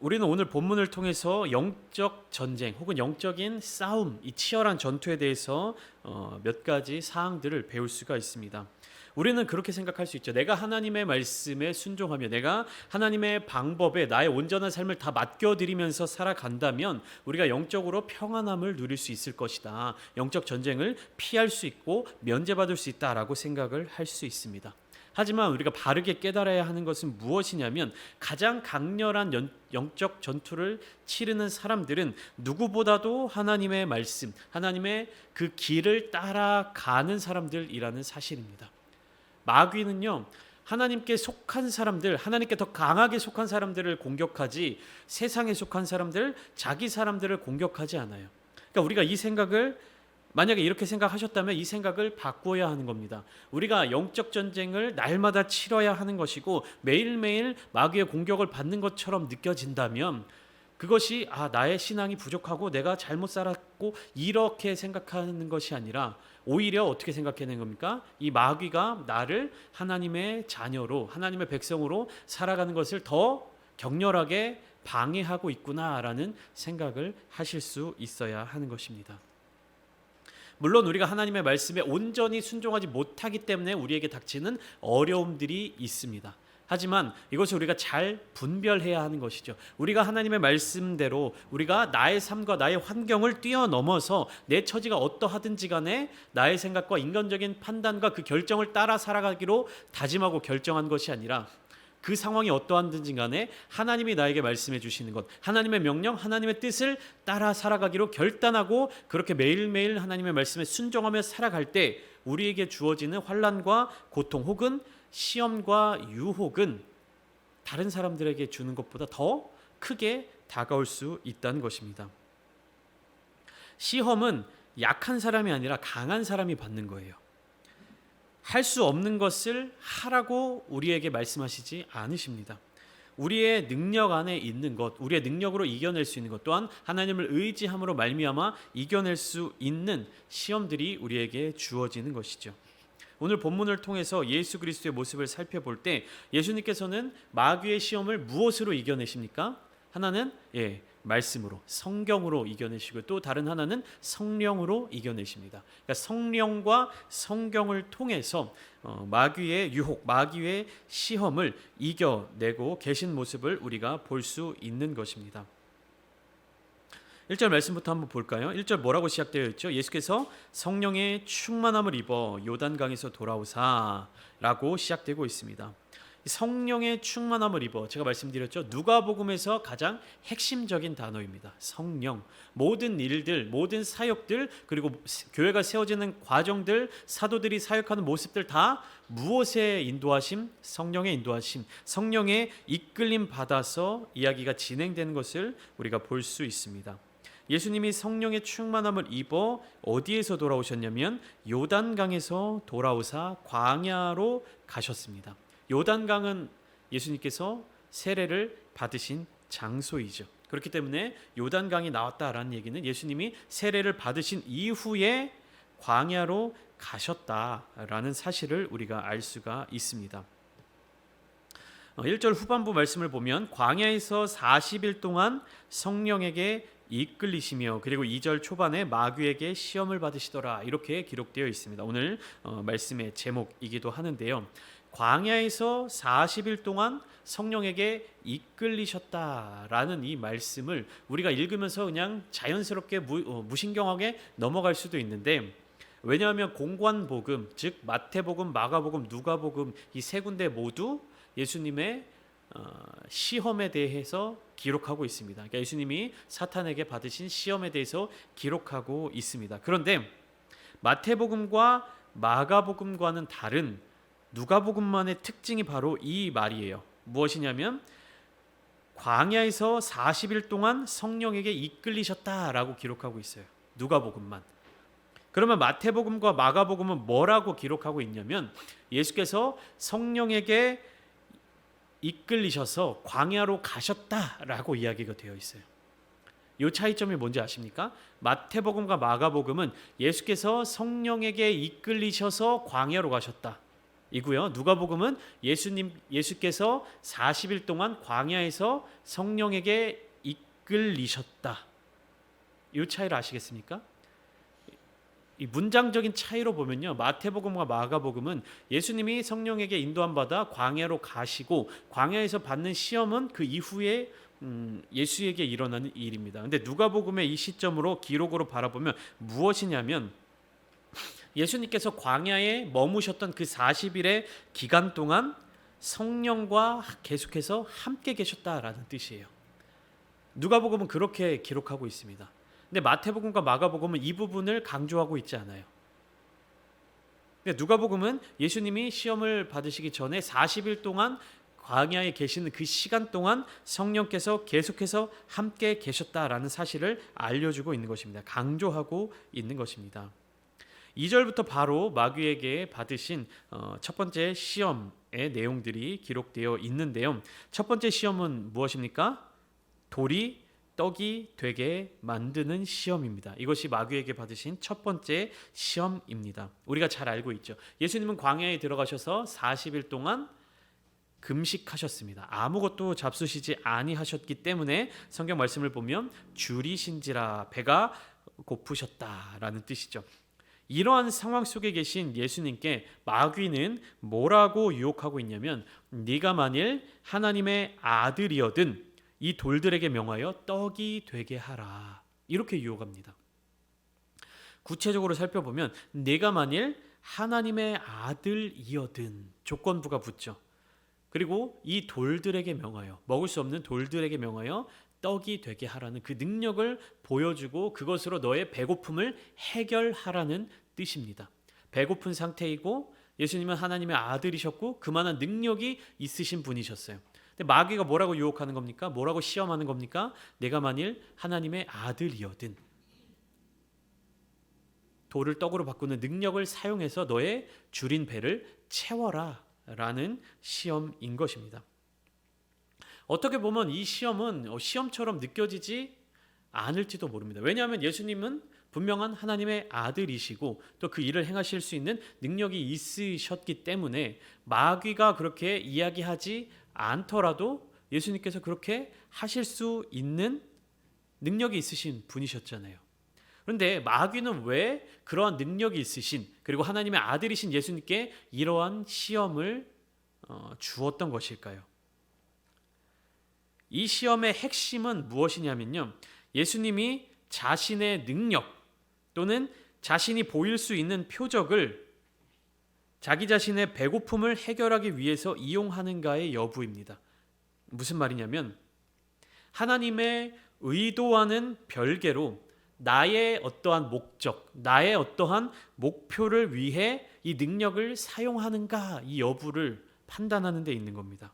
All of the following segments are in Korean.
우리는 오늘 본문을 통해서 영적 전쟁 혹은 영적인 싸움, 이 치열한 전투에 대해서 몇 가지 사항들을 배울 수가 있습니다. 우리는 그렇게 생각할 수 있죠. 내가 하나님의 말씀에 순종하며 내가 하나님의 방법에 나의 온전한 삶을 다 맡겨드리면서 살아간다면 우리가 영적으로 평안함을 누릴 수 있을 것이다. 영적 전쟁을 피할 수 있고 면제받을 수 있다라고 생각을 할 수 있습니다. 하지만 우리가 바르게 깨달아야 하는 것은 무엇이냐면 가장 강렬한 영적 전투를 치르는 사람들은 누구보다도 하나님의 말씀, 하나님의 그 길을 따라가는 사람들이라는 사실입니다. 마귀는요, 하나님께 속한 사람들, 하나님께 더 강하게 속한 사람들을 공격하지 세상에 속한 사람들, 자기 사람들을 공격하지 않아요. 그러니까 우리가 이 생각을 만약에 이렇게 생각하셨다면 이 생각을 바꿔야 하는 겁니다. 우리가 영적 전쟁을 날마다 치러야 하는 것이고 매일매일 마귀의 공격을 받는 것처럼 느껴진다면 그것이 나의 신앙이 부족하고 내가 잘못 살았고 이렇게 생각하는 것이 아니라 오히려 어떻게 생각하는 겁니까? 이 마귀가 나를 하나님의 자녀로 하나님의 백성으로 살아가는 것을 더 격렬하게 방해하고 있구나라는 생각을 하실 수 있어야 하는 것입니다. 물론 우리가 하나님의 말씀에 온전히 순종하지 못하기 때문에 우리에게 닥치는 어려움들이 있습니다. 하지만 이것을 우리가 잘 분별해야 하는 것이죠. 우리가 하나님의 말씀대로 우리가 나의 삶과 나의 환경을 뛰어넘어서 내 처지가 어떠하든지 간에 나의 생각과 인간적인 판단과 그 결정을 따라 살아가기로 다짐하고 결정한 것이 아니라 그 상황이 어떠하든지 간에 하나님이 나에게 말씀해 주시는 것, 하나님의 명령, 하나님의 뜻을 따라 살아가기로 결단하고 그렇게 매일매일 하나님의 말씀에 순종하며 살아갈 때 우리에게 주어지는 환난과 고통 혹은 시험과 유혹은 다른 사람들에게 주는 것보다 더 크게 다가올 수 있다는 것입니다. 시험은 약한 사람이 아니라 강한 사람이 받는 거예요. 할 수 없는 것을 하라고 우리에게 말씀하시지 않으십니다. 우리의 능력 안에 있는 것, 우리의 능력으로 이겨낼 수 있는 것 또한 하나님을 의지함으로 말미암아 이겨낼 수 있는 시험들이 우리에게 주어지는 것이죠. 오늘 본문을 통해서 예수 그리스도의 모습을 살펴볼 때 예수님께서는 마귀의 시험을 무엇으로 이겨내십니까? 하나는 말씀으로, 성경으로 이겨내시고 또 다른 하나는 성령으로 이겨내십니다. 그러니까 성령과 성경을 통해서 마귀의 유혹, 마귀의 시험을 이겨내고 계신 모습을 우리가 볼 수 있는 것입니다. 1절 말씀부터 한번 볼까요? 1절 뭐라고 시작되어 있죠? 예수께서 성령의 충만함을 입어 요단강에서 돌아오사 라고 시작되고 있습니다. 성령의 충만함을 입어, 제가 말씀드렸죠, 누가복음에서 가장 핵심적인 단어입니다. 성령. 모든 일들, 모든 사역들, 그리고 교회가 세워지는 과정들, 사도들이 사역하는 모습들 다 무엇의 인도하심? 성령의 인도하심, 성령의 이끌림 받아서 이야기가 진행되는 것을 우리가 볼 수 있습니다. 예수님이 성령의 충만함을 입어 어디에서 돌아오셨냐면 요단강에서 돌아오사 광야로 가셨습니다. 요단강은 예수님께서 세례를 받으신 장소이죠. 그렇기 때문에 요단강이 나왔다라는 얘기는 예수님이 세례를 받으신 이후에 광야로 가셨다라는 사실을 우리가 알 수가 있습니다. 1절 후반부 말씀을 보면 광야에서 40일 동안 성령에게 이끌리시며 그리고 2절 초반에 마귀에게 시험을 받으시더라 이렇게 기록되어 있습니다. 오늘 말씀의 제목이기도 하는데요. 광야에서 40일 동안 성령에게 이끌리셨다라는 이 말씀을 우리가 읽으면서 그냥 자연스럽게 무신경하게 넘어갈 수도 있는데, 왜냐하면 공관복음, 즉 마태복음, 마가복음, 누가복음 이 세 군데 모두 예수님의 시험에 대해서 기록하고 있습니다. 그러니까 예수님이 사탄에게 받으신 시험에 대해서 기록하고 있습니다. 그런데 마태복음과 마가복음과는 다른 누가복음만의 특징이 바로 이 말이에요. 무엇이냐면 광야에서 40일 동안 성령에게 이끌리셨다라고 기록하고 있어요. 누가복음만. 그러면 마태복음과 마가복음은 뭐라고 기록하고 있냐면 예수께서 성령에게 이끌리셔서 광야로 가셨다라고 이야기가 되어 있어요. 이 차이점이 뭔지 아십니까? 마태복음과 마가복음은 예수께서 성령에게 이끌리셔서 광야로 가셨다 이고요. 누가복음은 예수께서 40일 동안 광야에서 성령에게 이끌리셨다. 이 차이를 아시겠습니까? 이 문장적인 차이로 보면요, 마태복음과 마가복음은 예수님이 성령에게 인도함 받아 광야로 가시고 광야에서 받는 시험은 그 이후에 예수에게 일어나는 일입니다. 근데 누가복음의 이 시점으로 기록으로 바라보면 무엇이냐면 예수님께서 광야에 머무셨던 그 40일의 기간 동안 성령과 계속해서 함께 계셨다라는 뜻이에요. 누가복음은 그렇게 기록하고 있습니다. 근데 마태복음과 마가복음은 이 부분을 강조하고 있지 않아요. 근데 누가복음은 예수님이 시험을 받으시기 전에 40일 동안 광야에 계시는 그 시간 동안 성령께서 계속해서 함께 계셨다라는 사실을 알려주고 있는 것입니다. 강조하고 있는 것입니다. 2절부터 바로 마귀에게 받으신 첫 번째 시험의 내용들이 기록되어 있는데요. 첫 번째 시험은 무엇입니까? 돌이 떡이 되게 만드는 시험입니다. 이것이 마귀에게 받으신 첫 번째 시험입니다. 우리가 잘 알고 있죠. 예수님은 광야에 들어가셔서 40일 동안 금식하셨습니다. 아무것도 잡수시지 아니하셨기 때문에 성경 말씀을 보면 줄이신지라 배가 고프셨다라는 뜻이죠. 이러한 상황 속에 계신 예수님께 마귀는 뭐라고 유혹하고 있냐면 네가 만일 하나님의 아들이어든 이 돌들에게 명하여 떡이 되게 하라. 이렇게 유혹합니다. 구체적으로 살펴보면 네가 만일 하나님의 아들이어든 조건부가 붙죠. 그리고 이 돌들에게 명하여, 먹을 수 없는 돌들에게 명하여 떡이 되게 하라는 그 능력을 보여주고 그것으로 너의 배고픔을 해결하라는 뜻입니다. 배고픈 상태이고 예수님은 하나님의 아들이셨고 그만한 능력이 있으신 분이셨어요. 근데 마귀가 뭐라고 유혹하는 겁니까? 뭐라고 시험하는 겁니까? 내가 만일 하나님의 아들이어든 돌을 떡으로 바꾸는 능력을 사용해서 너의 줄인 배를 채워라 라는 시험인 것입니다. 어떻게 보면 이 시험은 시험처럼 느껴지지 않을지도 모릅니다. 왜냐하면 예수님은 분명한 하나님의 아들이시고 또 그 일을 행하실 수 있는 능력이 있으셨기 때문에 마귀가 그렇게 이야기하지 않더라도 예수님께서 그렇게 하실 수 있는 능력이 있으신 분이셨잖아요. 그런데 마귀는 왜 그러한 능력이 있으신 그리고 하나님의 아들이신 예수님께 이러한 시험을 주었던 것일까요? 이 시험의 핵심은 무엇이냐면요. 예수님이 자신의 능력 또는 자신이 보일 수 있는 표적을 자기 자신의 배고픔을 해결하기 위해서 이용하는가의 여부입니다. 무슨 말이냐면 하나님의 의도와는 별개로 나의 어떠한 목적, 나의 어떠한 목표를 위해 이 능력을 사용하는가 이 여부를 판단하는 데 있는 겁니다.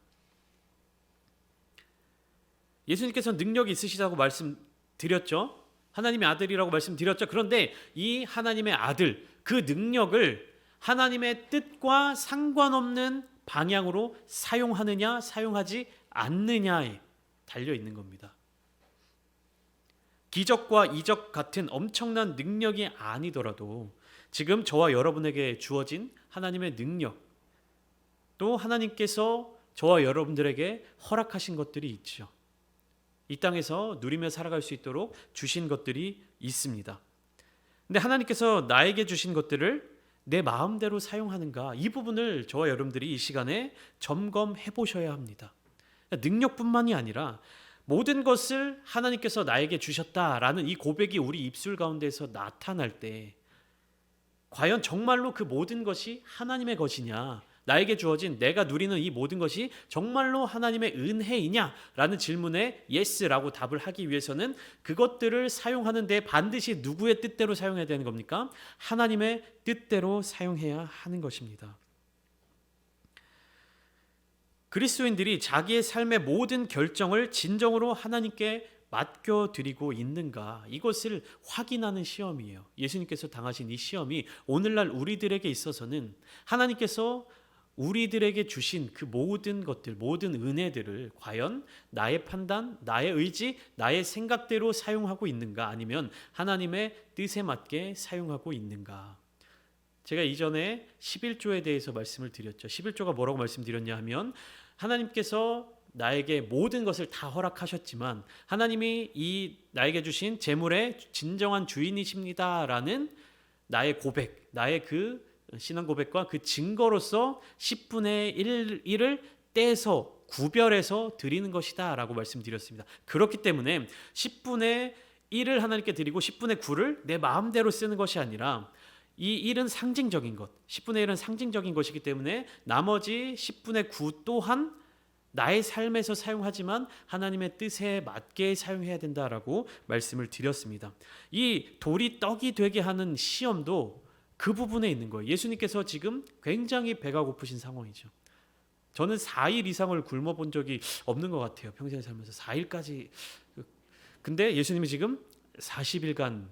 예수님께서 능력이 있으시다고 말씀드렸죠. 하나님의 아들이라고 말씀드렸죠. 그런데 이 하나님의 아들, 그 능력을 하나님의 뜻과 상관없는 방향으로 사용하느냐 사용하지 않느냐에 달려 있는 겁니다. 기적과 이적 같은 엄청난 능력이 아니더라도 지금 저와 여러분에게 주어진 하나님의 능력 또 하나님께서 저와 여러분들에게 허락하신 것들이 있죠. 이 땅에서 누리며 살아갈 수 있도록 주신 것들이 있습니다. 근데 하나님께서 나에게 주신 것들을 내 마음대로 사용하는가 이 부분을 저와 여러분들이 이 시간에 점검해 보셔야 합니다. 능력뿐만이 아니라 모든 것을 하나님께서 나에게 주셨다라는 이 고백이 우리 입술 가운데서 나타날 때 과연 정말로 그 모든 것이 하나님의 것이냐 나에게 주어진 내가 누리는 이 모든 것이 정말로 하나님의 은혜이냐라는 질문에 예스라고 답을 하기 위해서는 그것들을 사용하는 데 반드시 누구의 뜻대로 사용해야 되는 겁니까? 하나님의 뜻대로 사용해야 하는 것입니다. 그리스도인들이 자기의 삶의 모든 결정을 진정으로 하나님께 맡겨드리고 있는가 이것을 확인하는 시험이에요. 예수님께서 당하신 이 시험이 오늘날 우리들에게 있어서는 하나님께서 우리들에게 주신 그 모든 것들, 모든 은혜들을 과연 나의 판단, 나의 의지, 나의 생각대로 사용하고 있는가 아니면 하나님의 뜻에 맞게 사용하고 있는가. 제가 이전에 11조에 대해서 말씀을 드렸죠. 11조가 뭐라고 말씀드렸냐 하면 하나님께서 나에게 모든 것을 다 허락하셨지만 하나님이 이 나에게 주신 재물의 진정한 주인이십니다라는 나의 고백, 나의 그 신앙 고백과 그 증거로서 10분의 1을 떼서 구별해서 드리는 것이다라고 말씀드렸습니다. 그렇기 때문에 10분의 1을 하나님께 드리고 10분의 9를 내 마음대로 쓰는 것이 아니라 이 1은 상징적인 것, 10분의 1은 상징적인 것이기 때문에 나머지 10분의 9 또한 나의 삶에서 사용하지만 하나님의 뜻에 맞게 사용해야 된다라고 말씀을 드렸습니다. 이 돌이 떡이 되게 하는 시험도 그 부분에 있는 거예요. 예수님께서 지금 굉장히 배가 고프신 상황이죠. 저는 4일 이상을 굶어본 적이 없는 것 같아요. 평생 살면서 4일까지. 근데 예수님이 지금 40일간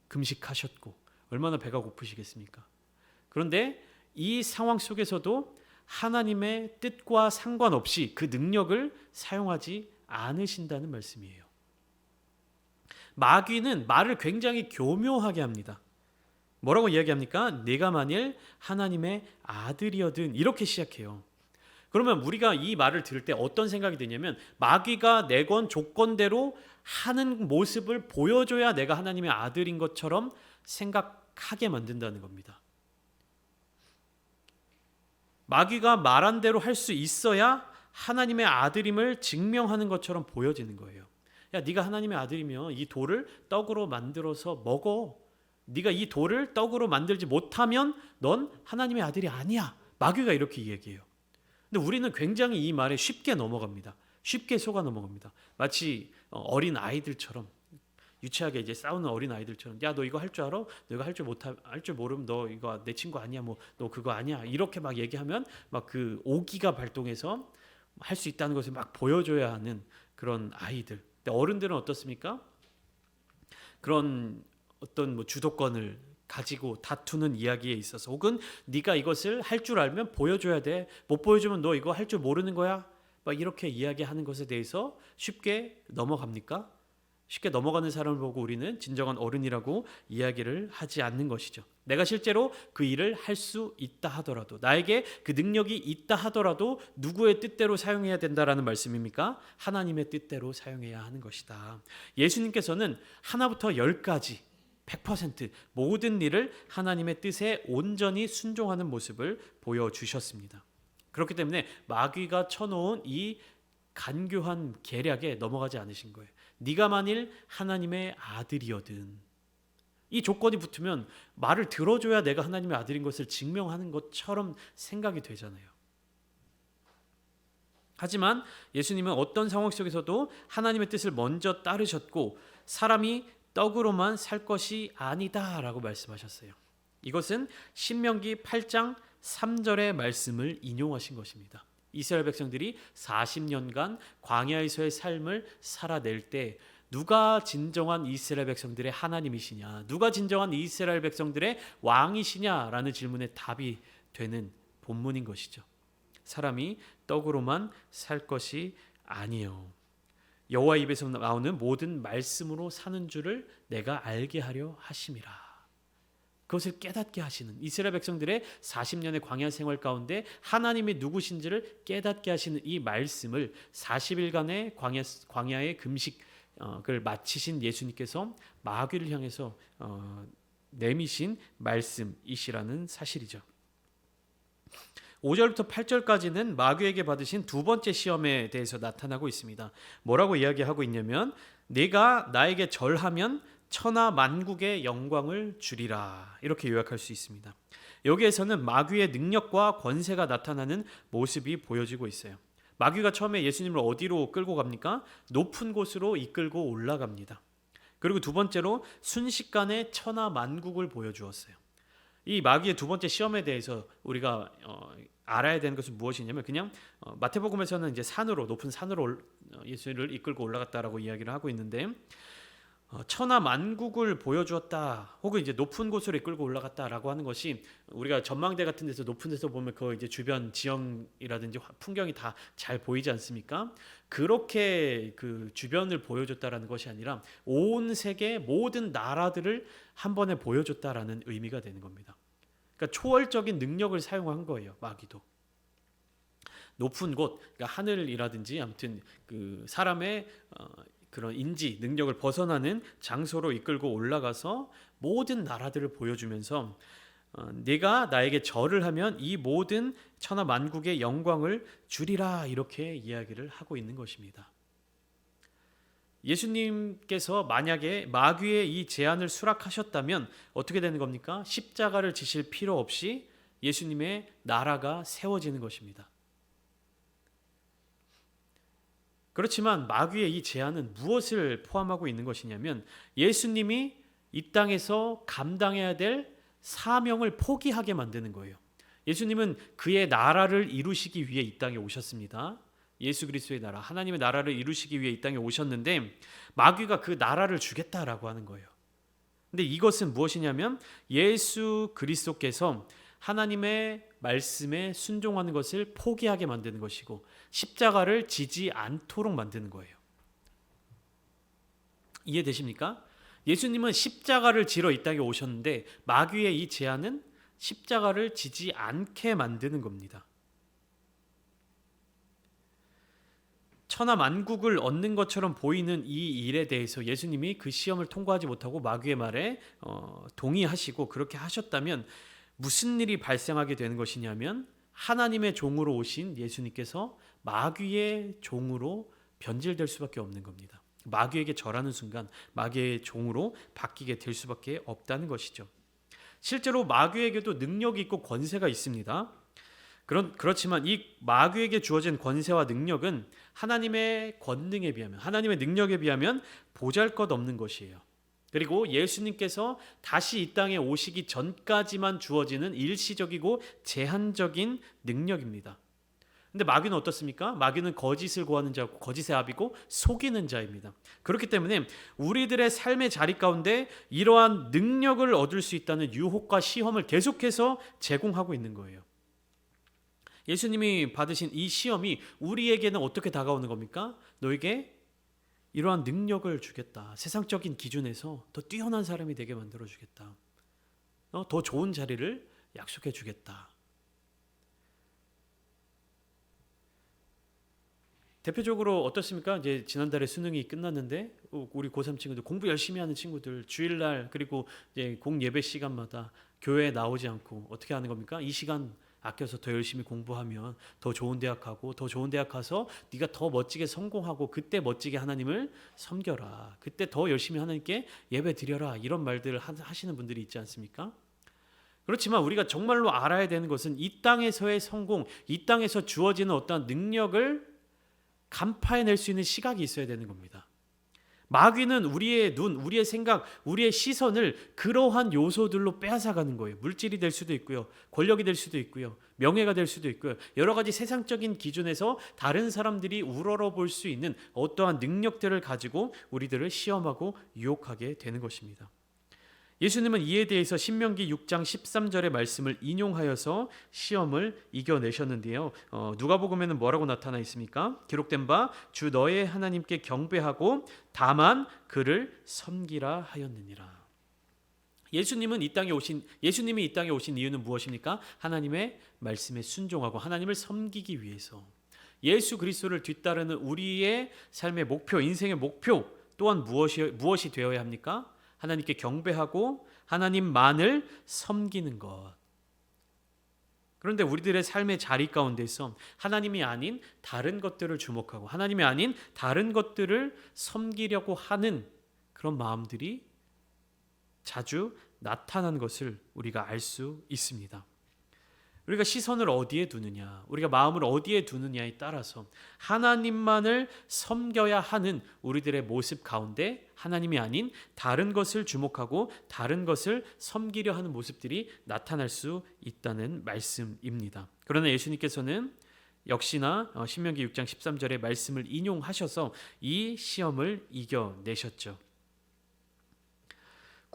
금식하셨고 얼마나 배가 고프시겠습니까? 그런데 이 상황 속에서도 하나님의 뜻과 상관없이 그 능력을 사용하지 않으신다는 말씀이에요. 마귀는 말을 굉장히 교묘하게 합니다. 뭐라고 이야기합니까? 내가 만일 하나님의 아들이어든 이렇게 시작해요. 그러면 우리가 이 말을 들을 때 어떤 생각이 드냐면 마귀가 내건 조건대로 하는 모습을 보여줘야 내가 하나님의 아들인 것처럼 생각하게 만든다는 겁니다. 마귀가 말한 대로 할 수 있어야 하나님의 아들임을 증명하는 것처럼 보여지는 거예요. 야, 네가 하나님의 아들이면 이 돌을 떡으로 만들어서 먹어. 네가 이 돌을 떡으로 만들지 못하면 넌 하나님의 아들이 아니야. 마귀가 이렇게 얘기해요. 근데 우리는 굉장히 이 말에 쉽게 넘어갑니다. 쉽게 속아 넘어갑니다. 마치 어린 아이들처럼 유치하게 이제 싸우는 어린 아이들처럼 야, 너 이거 할 줄 알아? 너가 할 줄 모르면 너 이거 내 친구 아니야. 뭐 너 그거 아니야. 이렇게 막 얘기하면 막 그 오기가 발동해서 할 수 있다는 것을 막 보여줘야 하는 그런 아이들. 근데 어른들은 어떻습니까? 그런 어떤 뭐 주도권을 가지고 다투는 이야기에 있어서 혹은 네가 이것을 할 줄 알면 보여줘야 돼. 못 보여주면 너 이거 할 줄 모르는 거야. 막 이렇게 이야기하는 것에 대해서 쉽게 넘어갑니까? 쉽게 넘어가는 사람을 보고 우리는 진정한 어른이라고 이야기를 하지 않는 것이죠. 내가 실제로 그 일을 할 수 있다 하더라도 나에게 그 능력이 있다 하더라도 누구의 뜻대로 사용해야 된다라는 말씀입니까? 하나님의 뜻대로 사용해야 하는 것이다. 예수님께서는 하나부터 10까지 100% 모든 일을 하나님의 뜻에 온전히 순종하는 모습을 보여주셨습니다. 그렇기 때문에 마귀가 쳐놓은 이 간교한 계략에 넘어가지 않으신 거예요. 네가 만일 하나님의 아들이거든. 이 조건이 붙으면 말을 들어줘야 내가 하나님의 아들인 것을 증명하는 것처럼 생각이 되잖아요. 하지만 예수님은 어떤 상황 속에서도 하나님의 뜻을 먼저 따르셨고 사람이 떡으로만 살 것이 아니다라고 말씀하셨어요. 이것은 신명기 8장 3절의 말씀을 인용하신 것입니다. 이스라엘 백성들이 40년간 광야에서의 삶을 살아낼 때 누가 진정한 이스라엘 백성들의 하나님이시냐, 누가 진정한 이스라엘 백성들의 왕이시냐라는 질문에 답이 되는 본문인 것이죠. 사람이 떡으로만 살 것이 아니요 여호와 입에서 나오는 모든 말씀으로 사는 줄을 내가 알게 하려 하심이라. 그것을 깨닫게 하시는 이스라엘 백성들의 40년의 광야 생활 가운데 하나님이 누구신지를 깨닫게 하시는 이 말씀을 40일간의 광야의 금식을 마치신 예수님께서 마귀를 향해서 내미신 말씀이시라는 사실이죠. 5절부터 8절까지는 마귀에게 받으신 두 번째 시험에 대해서 나타나고 있습니다. 뭐라고 이야기하고 있냐면 네가 나에게 절하면 천하 만국의 영광을 주리라, 이렇게 요약할 수 있습니다. 여기에서는 마귀의 능력과 권세가 나타나는 모습이 보여지고 있어요. 마귀가 처음에 예수님을 어디로 끌고 갑니까? 높은 곳으로 이끌고 올라갑니다. 그리고 두 번째로 순식간에 천하 만국을 보여주었어요. 이 마귀의 두 번째 시험에 대해서 우리가 알아야 되는 것은 무엇이냐면 그냥 마태복음에서는 이제 높은 산으로 예수를 이끌고 올라갔다라고 이야기를 하고 있는데 천하 만국을 보여주었다, 혹은 이제 높은 곳으로 이끌고 올라갔다라고 하는 것이, 우리가 전망대 같은 데서 높은 데서 보면 그 이제 주변 지형이라든지 풍경이 다 잘 보이지 않습니까? 그렇게 그 주변을 보여줬다라는 것이 아니라 온 세계 모든 나라들을 한 번에 보여줬다라는 의미가 되는 겁니다. 그러니까 초월적인 능력을 사용한 거예요, 마귀도. 높은 곳, 그러니까 하늘이라든지 아무튼 그 사람의 그런 인지 능력을 벗어나는 장소로 이끌고 올라가서 모든 나라들을 보여주면서 네가 나에게 절을 하면 이 모든 천하 만국의 영광을 주리라, 이렇게 이야기를 하고 있는 것입니다. 예수님께서 만약에 마귀의 이 제안을 수락하셨다면 어떻게 되는 겁니까? 십자가를 지실 필요 없이 예수님의 나라가 세워지는 것입니다. 그렇지만 마귀의 이 제안은 무엇을 포함하고 있는 것이냐면, 예수님이 이 땅에서 감당해야 될 사명을 포기하게 만드는 거예요. 예수님은 그의 나라를 이루시기 위해 이 땅에 오셨습니다. 예수 그리스도의 나라, 하나님의 나라를 이루시기 위해 이 땅에 오셨는데, 마귀가 그 나라를 주겠다라고 하는 거예요. 근데 이것은 무엇이냐면, 예수 그리스도께서 하나님의 말씀에 순종하는 것을 포기하게 만드는 것이고, 십자가를 지지 않도록 만드는 거예요. 이해되십니까? 예수님은 십자가를 지러 이 땅에 오셨는데, 마귀의 이 제안은 십자가를 지지 않게 만드는 겁니다. 천하 만국을 얻는 것처럼 보이는 이 일에 대해서 예수님이 그 시험을 통과하지 못하고 마귀의 말에 동의하시고 그렇게 하셨다면 무슨 일이 발생하게 되는 것이냐면, 하나님의 종으로 오신 예수님께서 마귀의 종으로 변질될 수밖에 없는 겁니다. 마귀에게 절하는 순간 마귀의 종으로 바뀌게 될 수밖에 없다는 것이죠. 실제로 마귀에게도 능력이 있고 권세가 있습니다. 그렇지만 이 마귀에게 주어진 권세와 능력은 하나님의 권능에 비하면, 하나님의 능력에 비하면 보잘것없는 것이에요. 그리고 예수님께서 다시 이 땅에 오시기 전까지만 주어지는 일시적이고 제한적인 능력입니다. 근데 마귀는 어떻습니까? 마귀는 거짓을 구하는 자고 거짓의 아비고 속이는 자입니다. 그렇기 때문에 우리들의 삶의 자리 가운데 이러한 능력을 얻을 수 있다는 유혹과 시험을 계속해서 제공하고 있는 거예요. 예수님이 받으신 이 시험이 우리에게는 어떻게 다가오는 겁니까? 너에게 이러한 능력을 주겠다. 세상적인 기준에서 더 뛰어난 사람이 되게 만들어 주겠다. 더 좋은 자리를 약속해 주겠다. 대표적으로 어떻습니까? 이제 지난달에 수능이 끝났는데 우리 고3 친구들, 공부 열심히 하는 친구들, 주일날 그리고 이제 공예배 시간마다 교회에 나오지 않고 어떻게 하는 겁니까? 이 시간 아껴서 더 열심히 공부하면 더 좋은 대학 가고, 더 좋은 대학 가서 네가 더 멋지게 성공하고, 그때 멋지게 하나님을 섬겨라. 그때 더 열심히 하나님께 예배 드려라. 이런 말들을 하시는 분들이 있지 않습니까? 그렇지만 우리가 정말로 알아야 되는 것은 이 땅에서의 성공, 이 땅에서 주어지는 어떠한 능력을 간파해낼 수 있는 시각이 있어야 되는 겁니다. 마귀는 우리의 눈, 우리의 생각, 우리의 시선을 그러한 요소들로 빼앗아가는 거예요. 물질이 될 수도 있고요, 권력이 될 수도 있고요, 명예가 될 수도 있고요, 여러 가지 세상적인 기준에서 다른 사람들이 우러러볼 수 있는 어떠한 능력들을 가지고 우리들을 시험하고 유혹하게 되는 것입니다. 예수님은 이에 대해서 신명기 6장 13절의 말씀을 인용하여서 시험을 이겨내셨는데요. 누가복음에는 뭐라고 나타나 있습니까? 기록된 바 주 너의 하나님께 경배하고 다만 그를 섬기라 하였느니라. 예수님이 이 땅에 오신 이유는 무엇입니까? 하나님의 말씀에 순종하고 하나님을 섬기기 위해서. 예수 그리스도를 뒤따르는 우리의 삶의 목표, 인생의 목표 또한 무엇이 되어야 합니까? 하나님께 경배하고 하나님만을 섬기는 것. 그런데 우리들의 삶의 자리 가운데서 하나님이 아닌 다른 것들을 주목하고 하나님이 아닌 다른 것들을 섬기려고 하는 그런 마음들이 자주 나타나는 것을 우리가 알 수 있습니다. 우리가 시선을 어디에 두느냐, 우리가 마음을 어디에 두느냐에 따라서 하나님만을 섬겨야 하는 우리들의 모습 가운데 하나님이 아닌 다른 것을 주목하고 다른 것을 섬기려 하는 모습들이 나타날 수 있다는 말씀입니다. 그러나 예수님께서는 역시나 신명기 6장 13절의 말씀을 인용하셔서 이 시험을 이겨내셨죠.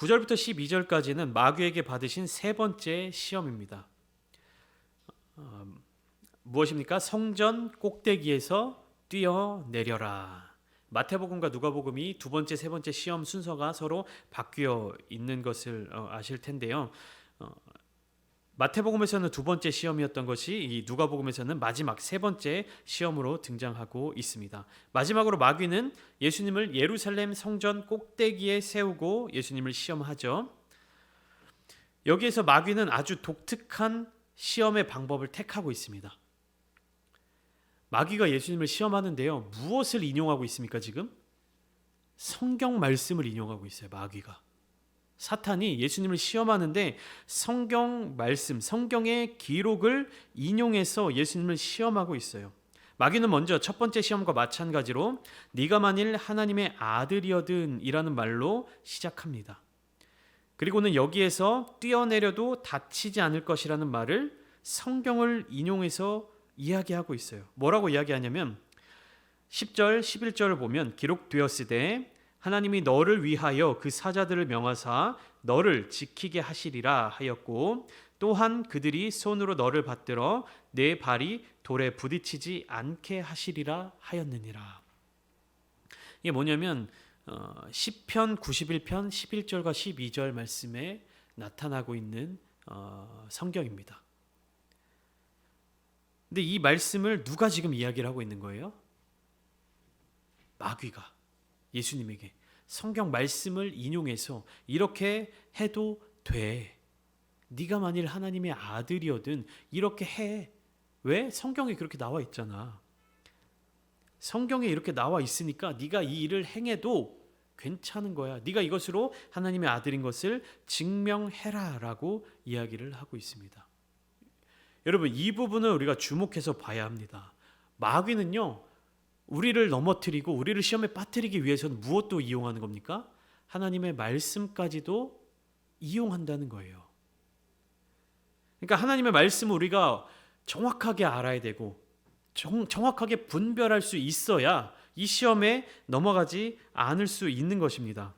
9절부터 12절까지는 마귀에게 받으신 세 번째 시험입니다. 무엇입니까? 성전 꼭대기에서 뛰어내려라. 마태복음과 누가복음이 두 번째, 세 번째 시험 순서가 서로 바뀌어 있는 것을 아실 텐데요. 마태복음에서는 두 번째 시험이었던 것이 이 누가복음에서는 마지막 세 번째 시험으로 등장하고 있습니다. 마지막으로 마귀는 예수님을 예루살렘 성전 꼭대기에 세우고 예수님을 시험하죠. 여기에서 마귀는 아주 독특한 시험의 방법을 택하고 있습니다. 마귀가 예수님을 시험하는데요. 무엇을 인용하고 있습니까, 지금? 성경 말씀을 인용하고 있어요, 마귀가. 사탄이 예수님을 시험하는데 성경 말씀, 성경의 기록을 인용해서 예수님을 시험하고 있어요. 마귀는 먼저 첫 번째 시험과 마찬가지로 네가 만일 하나님의 아들이거든 이라는 말로 시작합니다. 그리고는 여기에서 뛰어내려도 다치지 않을 것이라는 말을 성경을 인용해서 이야기하고 있어요. 뭐라고 이야기하냐면 10절, 11절을 보면 기록되었으되 하나님이 너를 위하여 그 사자들을 명하사 너를 지키게 하시리라 하였고 또한 그들이 손으로 너를 받들어 내 발이 돌에 부딪히지 않게 하시리라 하였느니라. 이게 뭐냐면 시편 91편 11절과 12절 말씀에 나타나고 있는 성경입니다. 근데 이 말씀을 누가 지금 이야기를 하고 있는 거예요? 마귀가 예수님에게 성경 말씀을 인용해서 이렇게 해도 돼. 네가 만일 하나님의 아들이거든 이렇게 해. 왜? 성경에 그렇게 나와 있잖아. 성경에 이렇게 나와 있으니까 네가 이 일을 행해도 괜찮은 거야. 네가 이것으로 하나님의 아들인 것을 증명해라라고 이야기를 하고 있습니다. 여러분, 이 부분을 우리가 주목해서 봐야 합니다. 마귀는요, 우리를 넘어뜨리고 우리를 시험에 빠뜨리기 위해서는 무엇도 이용하는 겁니까? 하나님의 말씀까지도 이용한다는 거예요. 그러니까 하나님의 말씀을 우리가 정확하게 알아야 되고 정확하게 분별할 수 있어야 이 시험에 넘어가지 않을 수 있는 것입니다.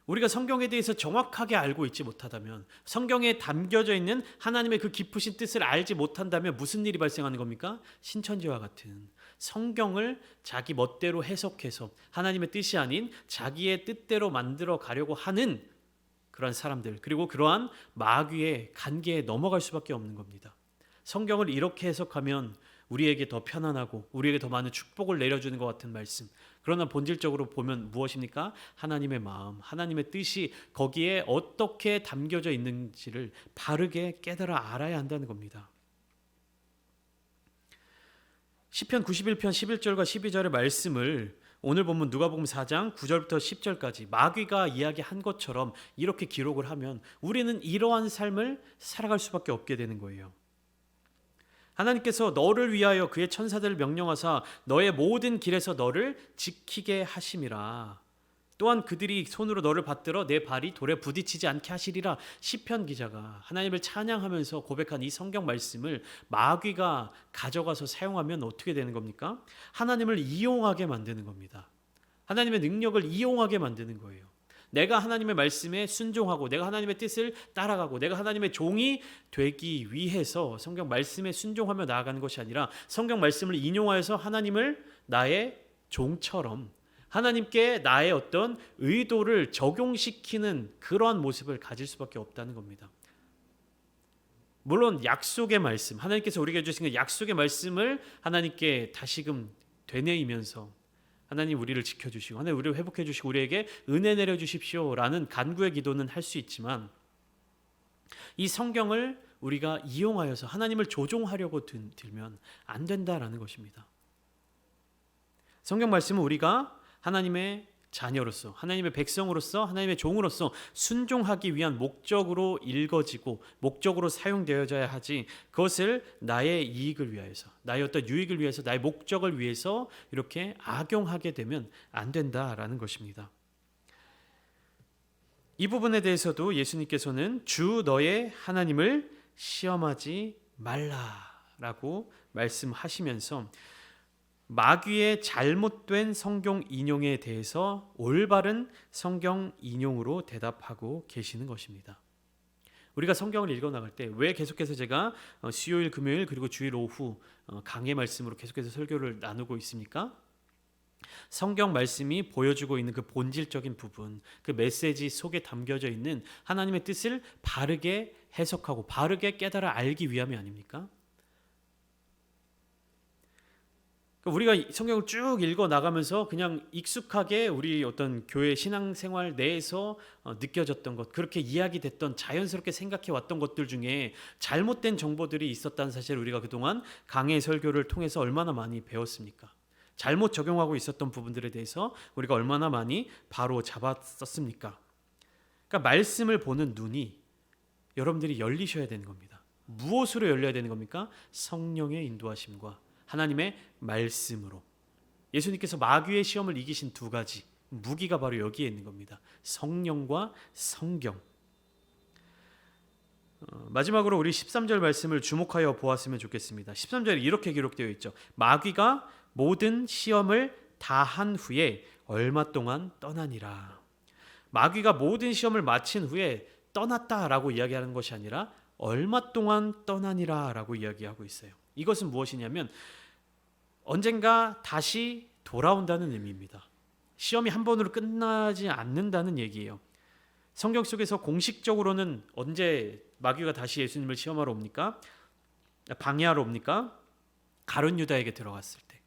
우리가 성경에 대해서 정확하게 알고 있지 못하다면, 성경에 담겨져 있는 하나님의 그 깊으신 뜻을 알지 못한다면 무슨 일이 발생하는 겁니까? 신천지와 같은 성경을 자기 멋대로 해석해서 하나님의 뜻이 아닌 자기의 뜻대로 만들어 가려고 하는 그런 사람들, 그리고 그러한 마귀의 관계에 넘어갈 수밖에 없는 겁니다. 성경을 이렇게 해석하면 우리에게 더 편안하고 우리에게 더 많은 축복을 내려주는 것 같은 말씀. 그러나 본질적으로 보면 무엇입니까? 하나님의 마음, 하나님의 뜻이 거기에 어떻게 담겨져 있는지를 바르게 깨달아 알아야 한다는 겁니다. 시편 91편 11절과 12절의 말씀을 오늘 본문 누가복음 4장 9절부터 10절까지 마귀가 이야기한 것처럼 이렇게 기록을 하면 우리는 이러한 삶을 살아갈 수밖에 없게 되는 거예요. 하나님께서 너를 위하여 그의 천사들을 명령하사 너의 모든 길에서 너를 지키게 하심이라. 또한 그들이 손으로 너를 받들어 내 발이 돌에 부딪히지 않게 하시리라. 시편 기자가 하나님을 찬양하면서 고백한 이 성경 말씀을 마귀가 가져가서 사용하면 어떻게 되는 겁니까? 하나님을 이용하게 만드는 겁니다. 하나님의 능력을 이용하게 만드는 거예요. 내가 하나님의 말씀에 순종하고 내가 하나님의 뜻을 따라가고 내가 하나님의 종이 되기 위해서 성경 말씀에 순종하며 나아가는 것이 아니라 성경 말씀을 인용하여서 하나님을 나의 종처럼 하나님께 나의 어떤 의도를 적용시키는 그러한 모습을 가질 수밖에 없다는 겁니다. 물론 약속의 말씀, 하나님께서 우리에게 주신 그 약속의 말씀을 하나님께 다시금 되뇌이면서 하나님 우리를 지켜주시고 하나님 우리를 회복해 주시고 우리에게 은혜 내려주십시오 라는 간구의 기도는 할 수 있지만 이 성경을 우리가 이용하여서 하나님을 조종하려고 들면 안 된다라는 것입니다. 성경 말씀은 우리가 하나님의 자녀로서 하나님의 백성으로서 하나님의 종으로서 순종하기 위한 목적으로 읽어지고 목적으로 사용되어져야 하지 그것을 나의 이익을 위해서 나의 어떤 유익을 위해서 나의 목적을 위해서 이렇게 악용하게 되면 안 된다라는 것입니다. 이 부분에 대해서도 예수님께서는 주 너의 하나님을 시험하지 말라라고 말씀하시면서 마귀의 잘못된 성경 인용에 대해서 올바른 성경 인용으로 대답하고 계시는 것입니다. 우리가 성경을 읽어 나갈 때 왜 계속해서 제가 수요일, 금요일 그리고 주일 오후 강해 말씀으로 계속해서 설교를 나누고 있습니까? 성경 말씀이 보여주고 있는 그 본질적인 부분, 그 메시지 속에 담겨져 있는 하나님의 뜻을 바르게 해석하고 바르게 깨달아 알기 위함이 아닙니까? 우리가 성경을 쭉 읽어 나가면서 그냥 익숙하게 우리 어떤 교회 신앙생활 내에서 느껴졌던 것, 그렇게 이야기됐던 자연스럽게 생각해 왔던 것들 중에 잘못된 정보들이 있었다는 사실을 우리가 그동안 강해 설교를 통해서 얼마나 많이 배웠습니까? 잘못 적용하고 있었던 부분들에 대해서 우리가 얼마나 많이 바로 잡았었습니까? 그러니까 말씀을 보는 눈이 여러분들이 열리셔야 되는 겁니다. 무엇으로 열려야 되는 겁니까? 성령의 인도하심과 하나님의 말씀으로. 예수님께서 마귀의 시험을 이기신 두 가지 무기가 바로 여기에 있는 겁니다. 성령과 성경. 마지막으로 우리 13절 말씀을 주목하여 보았으면 좋겠습니다. 13절에 이렇게 기록되어 있죠. 마귀가 모든 시험을 다 한 후에 얼마 동안 떠나니라. 마귀가 모든 시험을 마친 후에 떠났다라고 이야기하는 것이 아니라 얼마 동안 떠나니라라고 이야기하고 있어요. 이것은 무엇이냐면 언젠가 다시 돌아온다는 의미입니다. 시험이 한 번으로 끝나지 않는다는 얘기예요. 성경 속에서 공식적으로는 언제 마귀가 다시 예수님을 시험하러 옵니까? 방해하러 옵니까? 가룟 유다에게 들어갔을 때.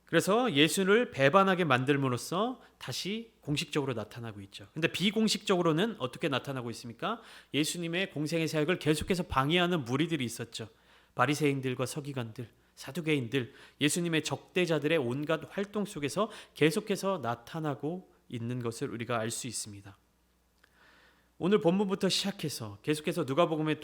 그래서 예수를 배반하게 만들므로써 다시 공식적으로 나타나고 있죠. 근데 비공식적으로는 어떻게 나타나고 있습니까? 예수님의 공생의 사역을 계속해서 방해하는 무리들이 있었죠. 바리새인들과 서기관들, 사두개인들, 예수님의 적대자들의 온갖 활동 속에서 계속해서 나타나고 있는 것을 우리가 알 수 있습니다. 오늘 본문부터 시작해서 계속해서 누가복음을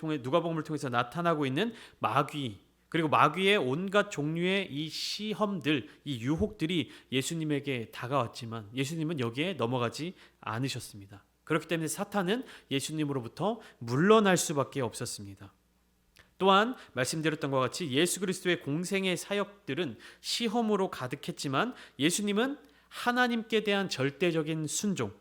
통해서 나타나고 있는 마귀, 그리고 마귀의 온갖 종류의 이 시험들, 이 유혹들이 예수님에게 다가왔지만 예수님은 여기에 넘어가지 않으셨습니다. 그렇기 때문에 사탄은 예수님으로부터 물러날 수밖에 없었습니다. 또한 말씀드렸던 것 같이 예수 그리스도의 공생의 사역들은 시험으로 가득했지만 예수님은 하나님께 대한 절대적인 순종,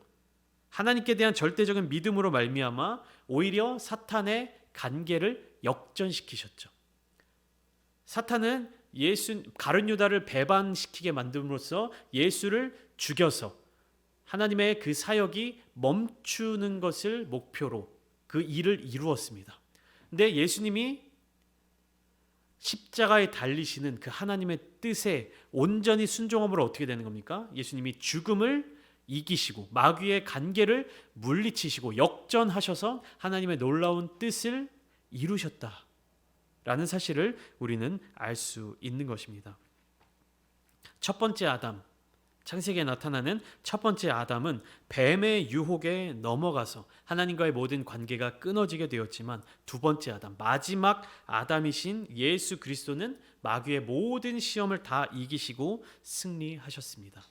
하나님께 대한 절대적인 믿음으로 말미암아 오히려 사탄의 관계를 역전시키셨죠. 사탄은 가룟 유다를 배반시키게 만듦으로써 예수를 죽여서 하나님의 그 사역이 멈추는 것을 목표로 그 일을 이루었습니다. 근데 예수님이 십자가에 달리시는 그 하나님의 뜻에 온전히 순종함으로 어떻게 되는 겁니까? 예수님이 죽음을 이기시고 마귀의 관계를 물리치시고 역전하셔서 하나님의 놀라운 뜻을 이루셨다라는 사실을 우리는 알 수 있는 것입니다. 첫 번째 아담, 창세기에 나타나는 첫 번째 아담은 뱀의 유혹에 넘어가서 하나님과의 모든 관계가 끊어지게 되었지만 두 번째 아담, 마지막 아담이신 예수 그리스도는 마귀의 모든 시험을 다 이기시고 승리하셨습니다.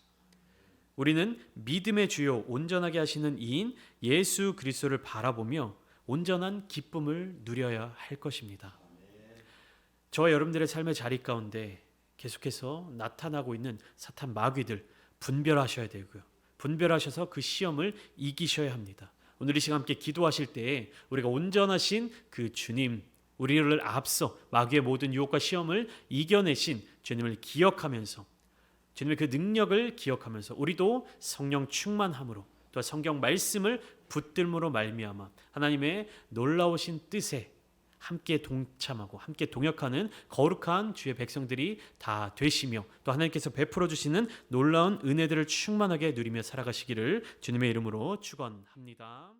우리는 믿음의 주요 온전하게 하시는 이인 예수 그리스도를 바라보며 온전한 기쁨을 누려야 할 것입니다. 저와 여러분들의 삶의 자리 가운데 계속해서 나타나고 있는 사탄 마귀들 분별하셔야 되고요. 분별하셔서 그 시험을 이기셔야 합니다. 오늘 이 시간 함께 기도하실 때에 우리가 온전하신 그 주님, 우리를 앞서 마귀의 모든 유혹과 시험을 이겨내신 주님을 기억하면서 주님의 그 능력을 기억하면서 우리도 성령 충만함으로 또 성경 말씀을 붙들므로 말미암아 하나님의 놀라우신 뜻에 함께 동참하고 함께 동역하는 거룩한 주의 백성들이 다 되시며 또 하나님께서 베풀어 주시는 놀라운 은혜들을 충만하게 누리며 살아가시기를 주님의 이름으로 축원합니다.